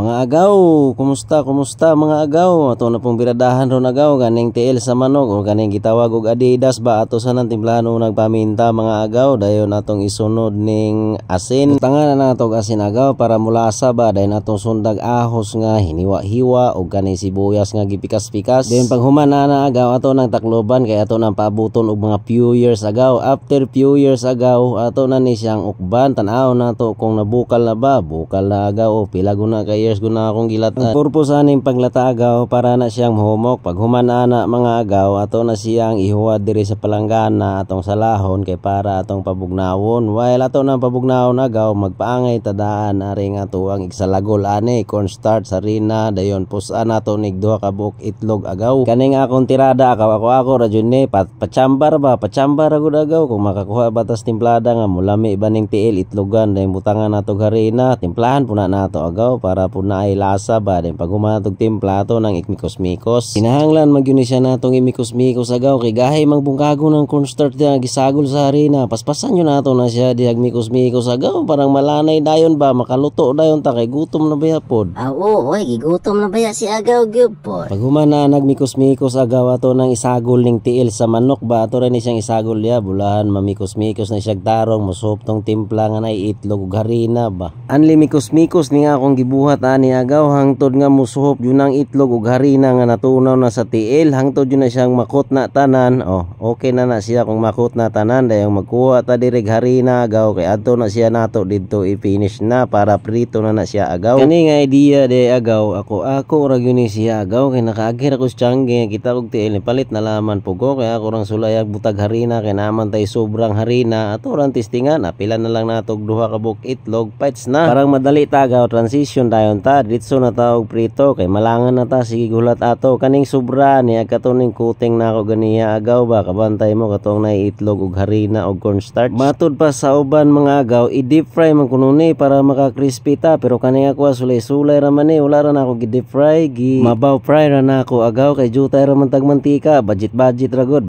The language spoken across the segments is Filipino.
Mga agaw, kumusta mga agaw? Ato na pong biradahan ron agaw, ganing tiil sa manok o ganing gitawag og Adidas ba ato sa nang timplahan nagpaminta mga agaw, dayon atong isunod ning asin. Tangan na natong asin agaw para mulasa ba, dayon atong sundag ahos nga hiniwa-hiwa og ganing sibuyas nga gipikas-pikas. Dayon paghuman na agaw ato nang takloban kay ato nang paabuton og mga few years agaw. After few years agaw, ato na ni siyang ukban, tan-aw nato kung nabukal na ba, bukal na agaw o pila guna kay years guna akong gilatan. Ang purpose aning paglata agaw para na siyang humok. Pag humana na mga agaw, ato na siyang ihuwad diri sa palanggana atong salahon kay para atong pabugnawon. While ato nang pabugnawon agaw, magpaangay tadaan ari nga ato ang igsalagol ani cornstarch harina, dayon pusan nato nig duha ka buok itlog agaw. Kaning akong tirada ako ra jud ni pachambar agud agaw kung makakuha batas timplada nga mulami baning tiil itlogan, dayon butangan nato harina, timplahan puna nato agaw para puna ay lasa ba. Then pag humatog timpla to ng ikmikos-mikos, kinahanglan magyuni siya natong imikos-mikos agaw kay gahay mangbungkago ng cornstarch diha gisagol sa harina. Paspasan yun nato na siya diha mikos-mikos agaw, parang malanay dayon ba, makaluto dayon ta kay gutom na ba pod. Oo, oy, gigutom na ba si agaw gyud pod. Pag humana nagmikos-mikos agaw ato nang isagol ning tiil sa manok ba, ato ra ni siyang isagol diha bulahan mamikos-mikos na siya tarong musup tong timpla nga nay itlog ug harina ba. Anli mikos-mikos ni nga akong gibuhat ani agaw hangtod nga musuhop yun ang itlog ug harina nga natunaw na sa tiil, hangtod yun na siyang makot na tanan. Okay na siya kung makot na tanan, dayong magkuha ta dirig harina agaw kay adto na siya nato didto i-finish na para prito na siya agaw. Kani nga idea de agaw, ako ra gyud ni siya agaw kay nakaagir ako sa tiyangge kita og tiil ni palit na laman pugo kay ako rang sulayag butag harina kay naman tay sobrang harina. Ato rang testingan, apila na lang nato og duha ka buok itlog, fights na parang madali tagaw transition dayon ta ditso na taog prito kay malangan na ta sige gulat ato kaning sobra ni katuning kuting na ako ganiya agaw ba, kabantay mo katong nay itlog ug harina ug cornstarch. Matud pa sa uban mga agaw, i-deep fry man kuno ni para maka-crispy ta, pero kaning ako sulay-sulay ra man ni, wala ra na ako gi-deep fry, mabaw fry ra na ako agaw kay jutay ra man tag mantika. Budget ra gud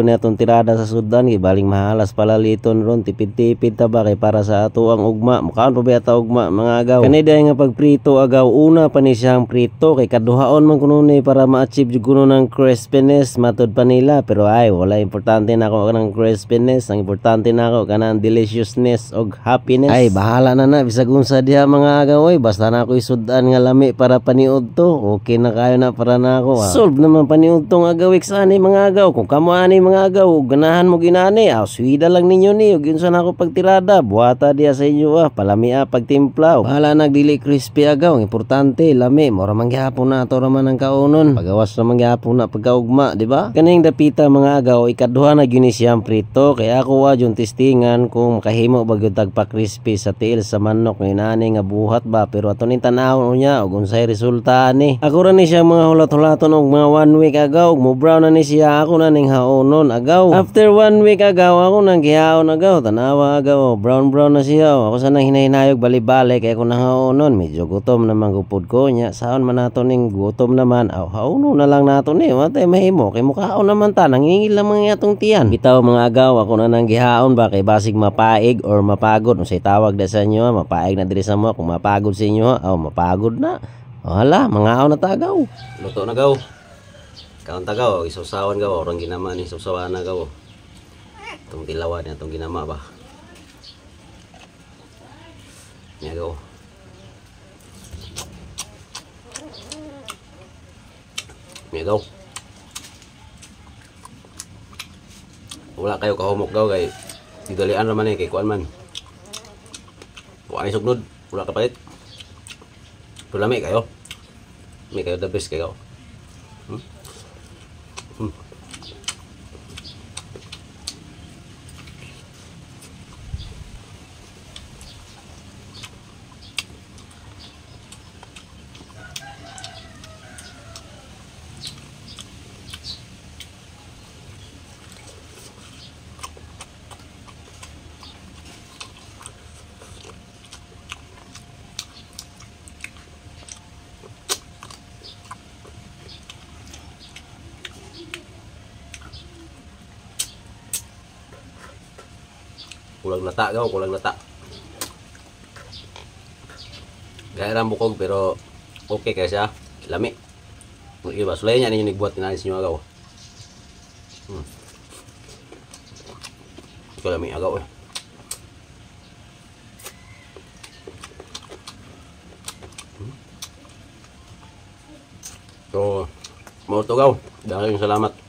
ni atong tirada sa Sudan, gibaling mahalas palaliton ron, tipid-tipid ta ba kay para sa ato ang ugma. Mukaon pa ba ta ugma mga agaw. Kani day nga pagprito agaw, una pa ni siyang prito kay kaduhaon man kuno ni para ma-achieve jud kuno ng crispiness matud pa nila, pero ay wala importante nako kanang crispiness, ang importante nako kanang deliciousness og happiness. Ay bahala na bisag unsa diha mga agaw, oy basta na ako isudan nga lami para paniud to, okay na kayo na para nako. Solve naman paniud tong agawik sa ani mga agaw. Kung kamo ani mga agaw ganahan mo ginani, suwida lang ninyo ni ug unsa nako pagtirada, buhata diha sa inyo palami pagtimpla. Bahala nagdili crispy agaw, ang importante lami mora man gyapon na ato ra man ang kaunon, pagawas ra man gyapon na pagkaugma, di ba? Kaning dapita mga agaw, ikaduha na gyud ni siyang prito kay ako wa jud testingan kung makahimo ba gyud tagpa crispy sa tiil sa manok ni nani nga buhat ba, pero ato ning tan-aw niya ug unsay resulta ani. Ako ra ni siya mga hulat-hulaton og mga 1 week agaw, mo brown na ni siya, ako na ning haonon agaw. After 1 week agaw, ako nang gihaon agaw, tanawa agaw, brown na siya. Ako sa nang hinahinayog bali-bali kay ako nang haonon, medyo gutom naman gupod ko nya. Saon man nato ning gutom naman, hauno na lang nato ni, matay mahimo kay mukaon naman ta, nangingil lang mga atong tiyan. Bitaw mga agaw, ako na nang gihaon ba kay basig mapaig or mapagod, unsay tawag da sa inyo, mapaig na diri sa mo, kung mapagod sa inyo, mapagod na. Hala, mangaon na tagaw. Luto na gaw. Kaon tagaw, isawsawan gaw, orang ginama ni isawsawan na gaw. Itong tilawan niya, itong ginama ba. Niya gaw. Niya gaw. Wala kayo kahumok gaw kay idalian naman kay kuan man. Wala ay sugnod, wala kapalit. Pero lami kayo. May kayo the best kayo. Kulang lata gaw, kulang lata. Gaya lang bukog pero okay kaya siya. Lami. Iba, sulayan niya ninyo nagbuhat tinalis niyo agaw. Ito lami agaw eh. So, mautugaw. Dahil salamat.